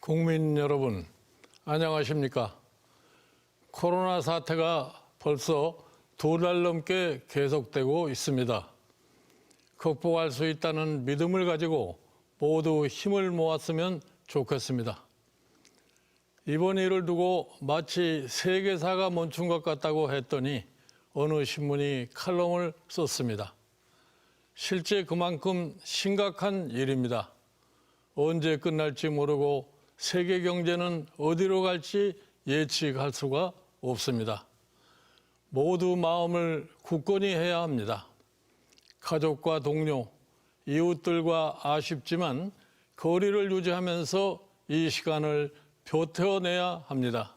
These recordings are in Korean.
국민 여러분, 안녕하십니까? 코로나 사태가 벌써 2달 넘게 계속되고 있습니다. 극복할 수 있다는 믿음을 가지고 모두 힘을 모았으면 좋겠습니다. 이번 일을 두고 마치 세계사가 멈춘 것 같다고 했더니 어느 신문이 칼럼을 썼습니다. 실제 그만큼 심각한 일입니다. 언제 끝날지 모르고 세계 경제는 어디로 갈지 예측할 수가 없습니다. 모두 마음을 굳건히 해야 합니다. 가족과 동료, 이웃들과 아쉽지만 거리를 유지하면서 이 시간을 버텨내야 합니다.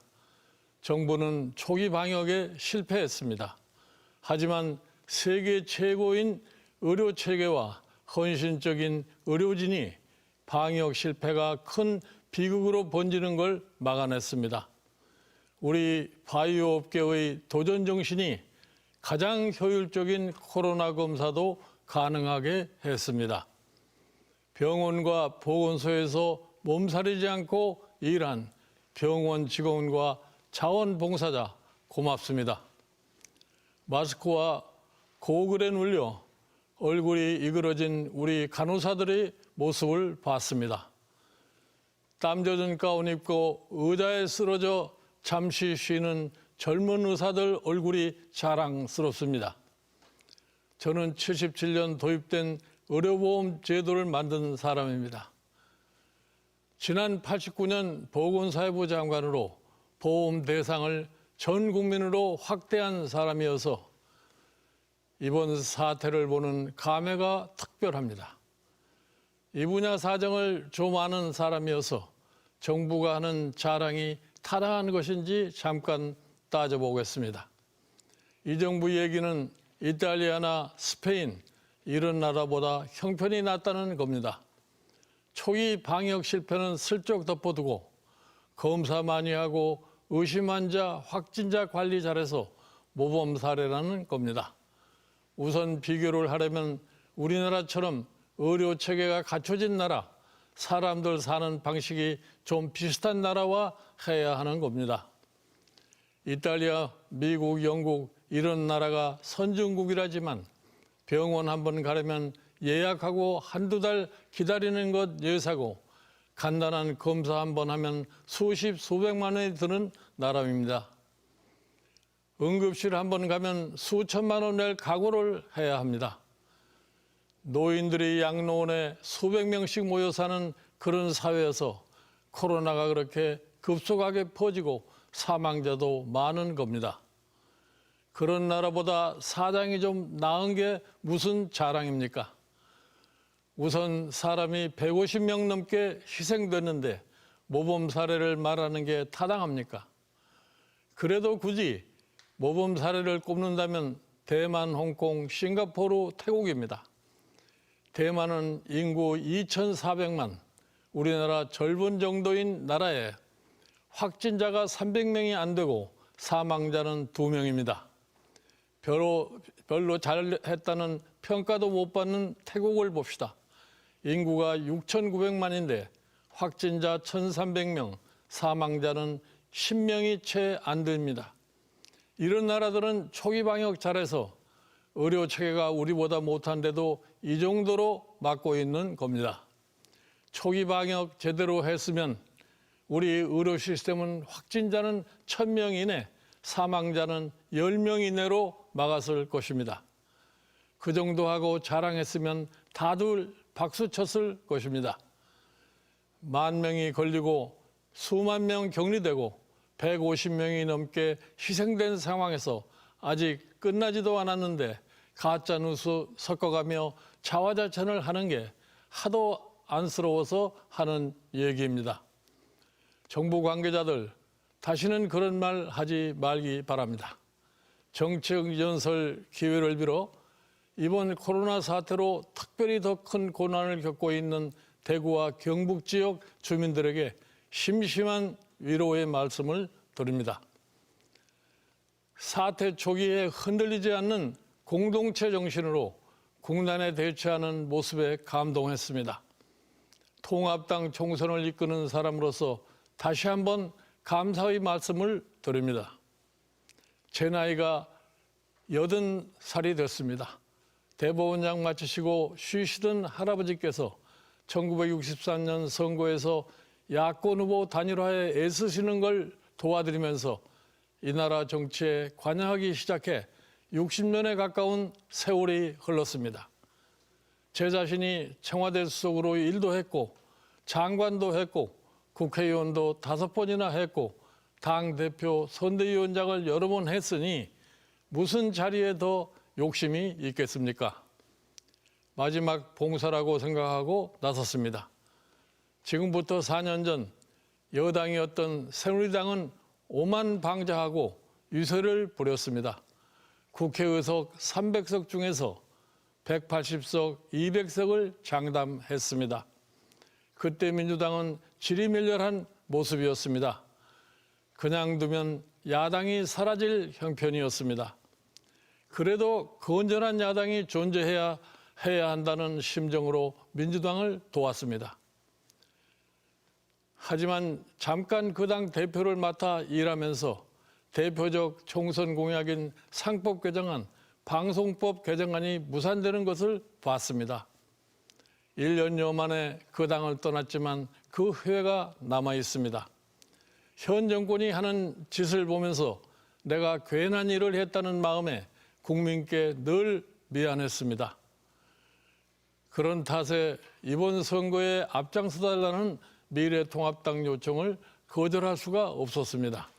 정부는 초기 방역에 실패했습니다. 하지만 세계 최고인 의료 체계와 헌신적인 의료진이 방역 실패가 큰 비극으로 번지는 걸 막아냈습니다. 우리 바이오 업계의 도전 정신이 가장 효율적인 코로나 검사도 가능하게 했습니다. 병원과 보건소에서 몸살이지 않고 일한 병원 직원과 자원봉사자 고맙습니다. 마스크와 고글에 눌려 얼굴이 이그러진 우리 간호사들의 모습을 봤습니다. 땀 젖은 가운 입고 의자에 쓰러져 잠시 쉬는 젊은 의사들 얼굴이 자랑스럽습니다. 저는 77년 도입된 의료보험 제도를 만든 사람입니다. 지난 89년 보건사회부 장관으로 보험 대상을 전 국민으로 확대한 사람이어서 이번 사태를 보는 감회가 특별합니다. 이 분야 사정을 좀 아는 사람이어서 정부가 하는 자랑이 타당한 것인지 잠깐 따져보겠습니다. 이 정부 얘기는 이탈리아나 스페인 이런 나라보다 형편이 낫다는 겁니다. 초기 방역 실패는 슬쩍 덮어두고 검사 많이 하고 의심 환자, 확진자 관리 잘해서 모범 사례라는 겁니다. 우선 비교를 하려면 우리나라처럼 의료 체계가 갖춰진 나라, 사람들 사는 방식이 좀 비슷한 나라와 해야 하는 겁니다. 이탈리아, 미국, 영국 이런 나라가 선진국이라지만 병원 한번 가려면 예약하고 한두 달 기다리는 것 예사고 간단한 검사 한번 하면 수십, 수백만 원이 드는 나라입니다. 응급실 한번 가면 수천만 원 낼 각오를 해야 합니다. 노인들이 양로원에 수백 명씩 모여 사는 그런 사회에서 코로나가 그렇게 급속하게 퍼지고 사망자도 많은 겁니다. 그런 나라보다 사정이 좀 나은 게 무슨 자랑입니까? 우선 사람이 150명 넘게 희생됐는데 모범 사례를 말하는 게 타당합니까? 그래도 굳이 모범 사례를 꼽는다면 대만, 홍콩, 싱가포르, 태국입니다. 대만은 인구 2,400만, 우리나라 절반 정도인 나라에 확진자가 300명이 안 되고 사망자는 2명입니다. 별로 잘했다는 평가도 못 받는 태국을 봅시다. 인구가 6,900만인데 확진자 1,300명, 사망자는 10명이 채 안 됩니다. 이런 나라들은 초기 방역 잘해서 의료 체계가 우리보다 못한데도 이 정도로 막고 있는 겁니다. 초기 방역 제대로 했으면 우리 의료 시스템은 확진자는 1,000명 이내, 사망자는 10명 이내로 막았을 것입니다. 그 정도 하고 자랑했으면 다들 박수 쳤을 것입니다. 10,000명이 걸리고 수만 명 격리되고 150명이 넘게 희생된 상황에서 아직 끝나지도 않았는데 가짜뉴스 섞어가며 자화자찬을 하는 게 하도 안쓰러워서 하는 얘기입니다. 정부 관계자들 다시는 그런 말 하지 말기 바랍니다. 정책 연설 기회를 빌어 이번 코로나 사태로 특별히 더 큰 고난을 겪고 있는 대구와 경북 지역 주민들에게 심심한 위로의 말씀을 드립니다. 사태 초기에 흔들리지 않는 공동체 정신으로 국난에 대처하는 모습에 감동했습니다. 통합당 총선을 이끄는 사람으로서 다시 한번 감사의 말씀을 드립니다. 제 나이가 80살이 됐습니다. 대법원장 마치시고 쉬시던 할아버지께서 1963년 선거에서 야권 후보 단일화에 애쓰시는 걸 도와드리면서 이 나라 정치에 관여하기 시작해 60년에 가까운 세월이 흘렀습니다. 제 자신이 청와대 수석으로 일도 했고 장관도 했고 국회의원도 5번이나 했고 당대표 선대위원장을 여러 번 했으니 무슨 자리에 더 욕심이 있겠습니까? 마지막 봉사라고 생각하고 나섰습니다. 지금부터 4년 전 여당이었던 새누리당은 오만방자하고 유세를 부렸습니다. 국회의석 300석 중에서 180석, 200석을 장담했습니다. 그때 민주당은 지리멸렬한 모습이었습니다. 그냥 두면 야당이 사라질 형편이었습니다. 그래도 건전한 야당이 존재해야 한다는 심정으로 민주당을 도왔습니다. 하지만 잠깐 그 당 대표를 맡아 일하면서 대표적 총선 공약인 상법 개정안, 방송법 개정안이 무산되는 것을 봤습니다. 1년여 만에 그 당을 떠났지만 그 후회가 남아 있습니다. 현 정권이 하는 짓을 보면서 내가 괜한 일을 했다는 마음에 국민께 늘 미안했습니다. 그런 탓에 이번 선거에 앞장서달라는 미래통합당 요청을 거절할 수가 없었습니다.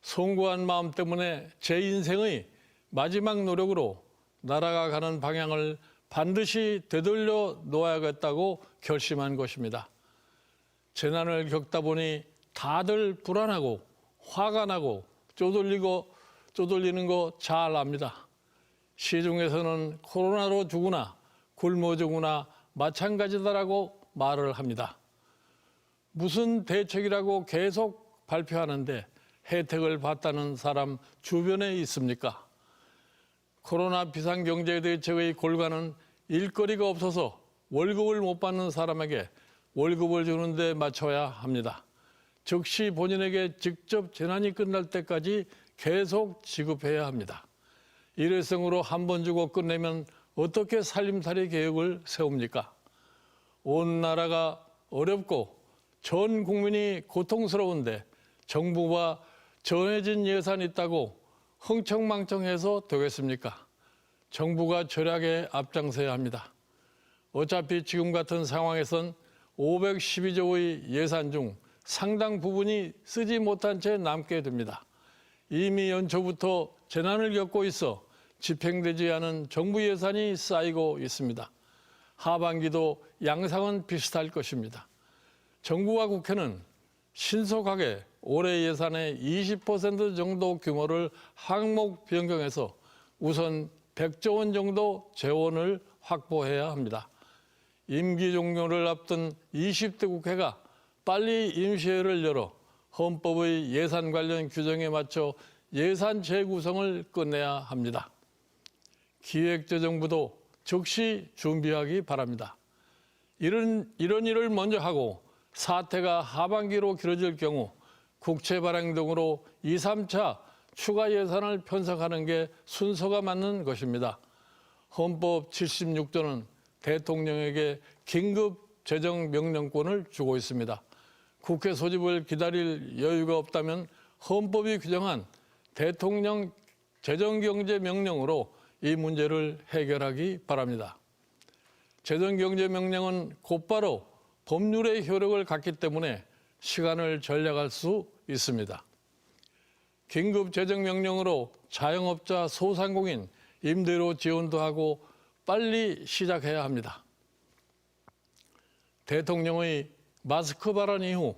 송구한 마음 때문에 제 인생의 마지막 노력으로 나라가 가는 방향을 반드시 되돌려 놓아야겠다고 결심한 것입니다. 재난을 겪다 보니 다들 불안하고 화가 나고 쪼들리는 거 잘 압니다. 시중에서는 코로나로 죽으나 굶어 죽으나 마찬가지다라고 말을 합니다. 무슨 대책이라고 계속 발표하는데 혜택을 받다는 사람 주변에 있습니까? 코로나 비상경제대책의 골간은 일거리가 없어서 월급을 못 받는 사람에게 월급을 주는 데 맞춰야 합니다. 즉시 본인에게 직접 재난이 끝날 때까지 계속 지급해야 합니다. 일회성으로 한 번 주고 끝내면 어떻게 살림살이 계획을 세웁니까? 온 나라가 어렵고 전 국민이 고통스러운데 정부가 정해진 예산이 있다고 흥청망청해서 되겠습니까? 정부가 절약에 앞장서야 합니다. 어차피 지금 같은 상황에선 512조의 예산 중 상당 부분이 쓰지 못한 채 남게 됩니다. 이미 연초부터 재난을 겪고 있어 집행되지 않은 정부 예산이 쌓이고 있습니다. 하반기도 양상은 비슷할 것입니다. 정부와 국회는 신속하게 올해 예산의 20% 정도 규모를 항목 변경해서 우선 100조 원 정도 재원을 확보해야 합니다. 임기 종료를 앞둔 20대 국회가 빨리 임시회를 열어 헌법의 예산 관련 규정에 맞춰 예산 재구성을 끝내야 합니다. 기획재정부도 즉시 준비하기 바랍니다. 이런 일을 먼저 하고 사태가 하반기로 길어질 경우 국채 발행 등으로 2, 3차 추가 예산을 편성하는 게 순서가 맞는 것입니다. 헌법 76조는 대통령에게 긴급 재정 명령권을 주고 있습니다. 국회 소집을 기다릴 여유가 없다면 헌법이 규정한 대통령 재정경제명령으로 이 문제를 해결하기 바랍니다. 재정경제명령은 곧바로 법률의 효력을 갖기 때문에 시간을 절약할 수 있습니다. 긴급재정명령으로 자영업자, 소상공인, 임대료 지원도 하고 빨리 시작해야 합니다. 대통령의 마스크 발언 이후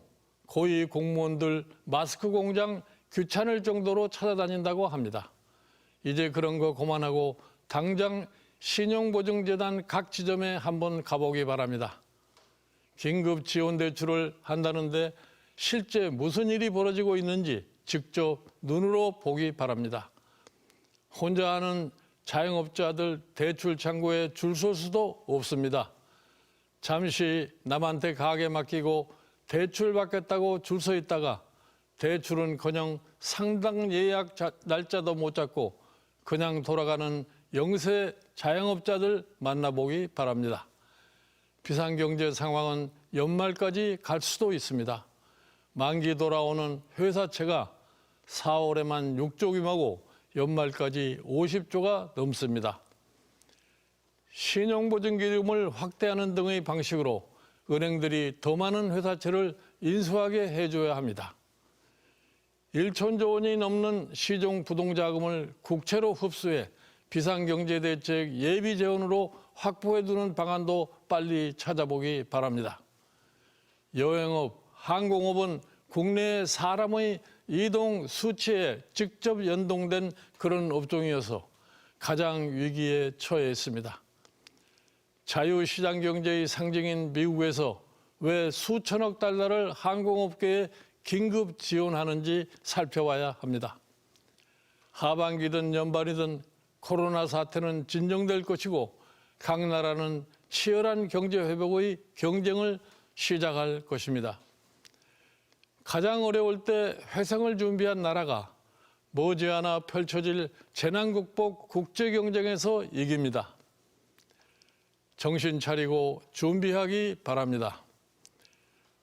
고위 공무원들 마스크 공장 귀찮을 정도로 찾아다닌다고 합니다. 이제 그런 거 그만하고 당장 신용보증재단 각 지점에 한번 가보기 바랍니다. 긴급 지원 대출을 한다는데 실제 무슨 일이 벌어지고 있는지 직접 눈으로 보기 바랍니다. 혼자 하는 자영업자들 대출 창구에 줄 설 수도 없습니다. 잠시 남한테 가게 맡기고 대출 받겠다고 줄 서 있다가 대출은커녕 상당 예약 날짜도 못 잡고 그냥 돌아가는 영세 자영업자들 만나보기 바랍니다. 비상경제 상황은 연말까지 갈 수도 있습니다. 만기 돌아오는 회사채가 4월에만 6조 규모고 연말까지 50조가 넘습니다. 신용보증기금을 확대하는 등의 방식으로 은행들이 더 많은 회사채를 인수하게 해줘야 합니다. 1천조 원이 넘는 시중 부동자금을 국채로 흡수해 비상경제대책 예비재원으로 확보해두는 방안도 빨리 찾아보기 바랍니다. 여행업, 항공업은 국내의 사람의 이동 수치에 직접 연동된 그런 업종이어서 가장 위기에 처해 있습니다. 자유시장 경제의 상징인 미국에서 왜 수천억 달러를 항공업계에 긴급 지원하는지 살펴봐야 합니다. 하반기든 연말이든 코로나 사태는 진정될 것이고 각 나라는 치열한 경제 회복의 경쟁을 시작할 것입니다. 가장 어려울 때 회생을 준비한 나라가 머지않아 펼쳐질 재난극복 국제경쟁에서 이깁니다. 정신 차리고 준비하기 바랍니다.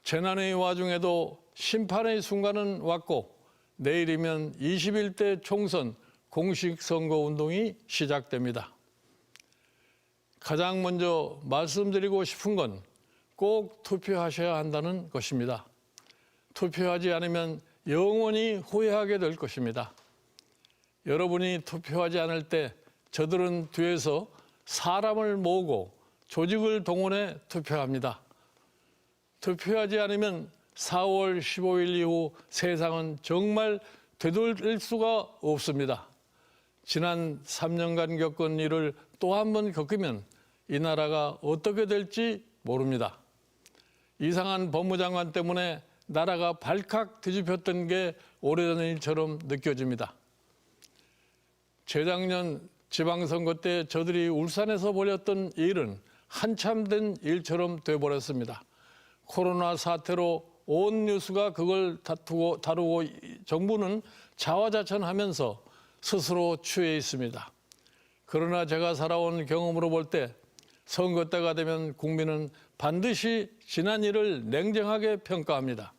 재난의 와중에도 심판의 순간은 왔고 내일이면 21대 총선 공식 선거운동이 시작됩니다. 가장 먼저 말씀드리고 싶은 건 꼭 투표하셔야 한다는 것입니다. 투표하지 않으면 영원히 후회하게 될 것입니다. 여러분이 투표하지 않을 때 저들은 뒤에서 사람을 모으고 조직을 동원해 투표합니다. 투표하지 않으면 4월 15일 이후 세상은 정말 되돌릴 수가 없습니다. 지난 3년간 겪은 일을 또 한 번 겪으면 이 나라가 어떻게 될지 모릅니다. 이상한 법무장관 때문에 나라가 발칵 뒤집혔던 게 오래전 일처럼 느껴집니다. 재작년 지방선거 때 저들이 울산에서 벌였던 일은 한참 된 일처럼 돼버렸습니다. 코로나 사태로 온 뉴스가 그걸 다루고 정부는 자화자찬하면서 스스로 취해 있습니다. 그러나 제가 살아온 경험으로 볼 때 선거 때가 되면 국민은 반드시 지난 일을 냉정하게 평가합니다.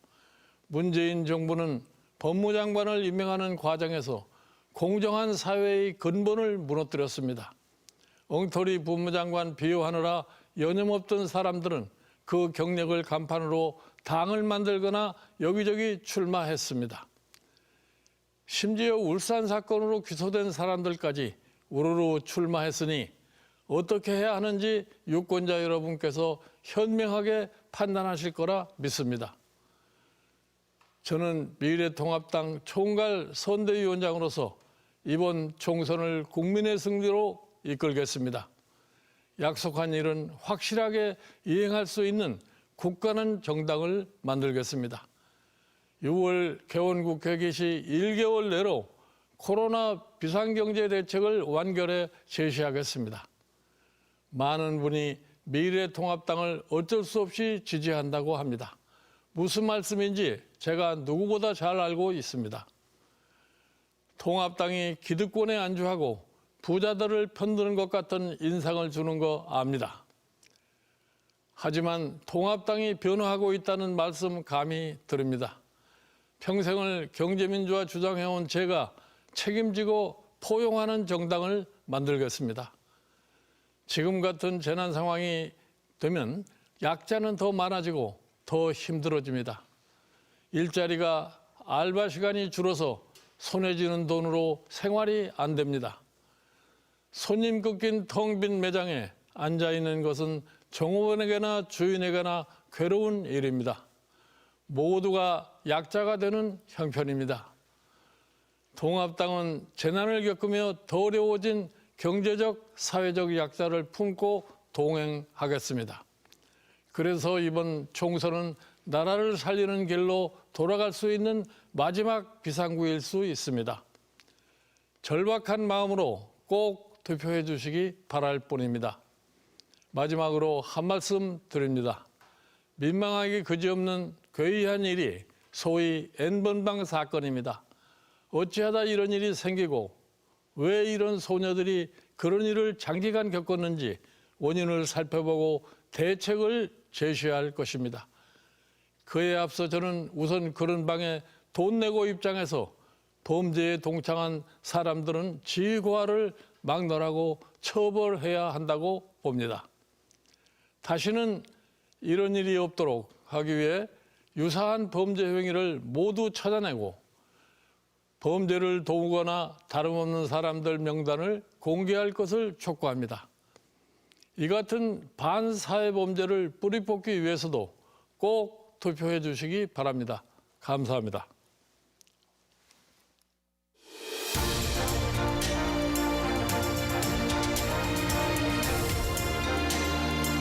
문재인 정부는 법무장관을 임명하는 과정에서 공정한 사회의 근본을 무너뜨렸습니다. 엉터리 법무장관 비호하느라 여념없던 사람들은 그 경력을 간판으로 당을 만들거나 여기저기 출마했습니다. 심지어 울산 사건으로 기소된 사람들까지 우르르 출마했으니 어떻게 해야 하는지 유권자 여러분께서 현명하게 판단하실 거라 믿습니다. 저는 미래통합당 총괄 선대위원장으로서 이번 총선을 국민의 승리로 이끌겠습니다. 약속한 일은 확실하게 이행할 수 있는 국가는 정당을 만들겠습니다. 6월 개원국회 개시 1개월 내로 코로나 비상경제 대책을 완결해 제시하겠습니다. 많은 분이 미래통합당을 어쩔 수 없이 지지한다고 합니다. 무슨 말씀인지 제가 누구보다 잘 알고 있습니다. 통합당이 기득권에 안주하고 부자들을 편드는 것 같은 인상을 주는 거 압니다. 하지만 통합당이 변화하고 있다는 말씀 감히 드립니다. 평생을 경제민주화 주장해온 제가 책임지고 포용하는 정당을 만들겠습니다. 지금 같은 재난 상황이 되면 약자는 더 많아지고 더 힘들어집니다. 일자리가 알바 시간이 줄어서 손에 쥐는 돈으로 생활이 안 됩니다. 손님 꺾인 텅 빈 매장에 앉아있는 것은 종업원에게나 주인에게나 괴로운 일입니다. 모두가 약자가 되는 형편입니다. 통합당은 재난을 겪으며 더 어려워진 경제적, 사회적 약자를 품고 동행하겠습니다. 그래서 이번 총선은 나라를 살리는 길로 돌아갈 수 있는 마지막 비상구일 수 있습니다. 절박한 마음으로 꼭 투표해 주시기 바랄 뿐입니다. 마지막으로 한 말씀 드립니다. 민망하기 그지없는 괴이한 일이 소위 N번방 사건입니다. 어찌하다 이런 일이 생기고 왜 이런 소녀들이 그런 일을 장기간 겪었는지 원인을 살펴보고 대책을 제시해야 할 것입니다. 그에 앞서 저는 우선 그런 방에 돈 내고 입장해서 범죄에 동참한 사람들은 지휘고하를 막론하고 처벌해야 한다고 봅니다. 다시는 이런 일이 없도록 하기 위해 유사한 범죄 행위를 모두 찾아내고 범죄를 도우거나 다름없는 사람들 명단을 공개할 것을 촉구합니다. 이 같은 반사회 범죄를 뿌리 뽑기 위해서도 꼭 투표해 주시기 바랍니다. 감사합니다.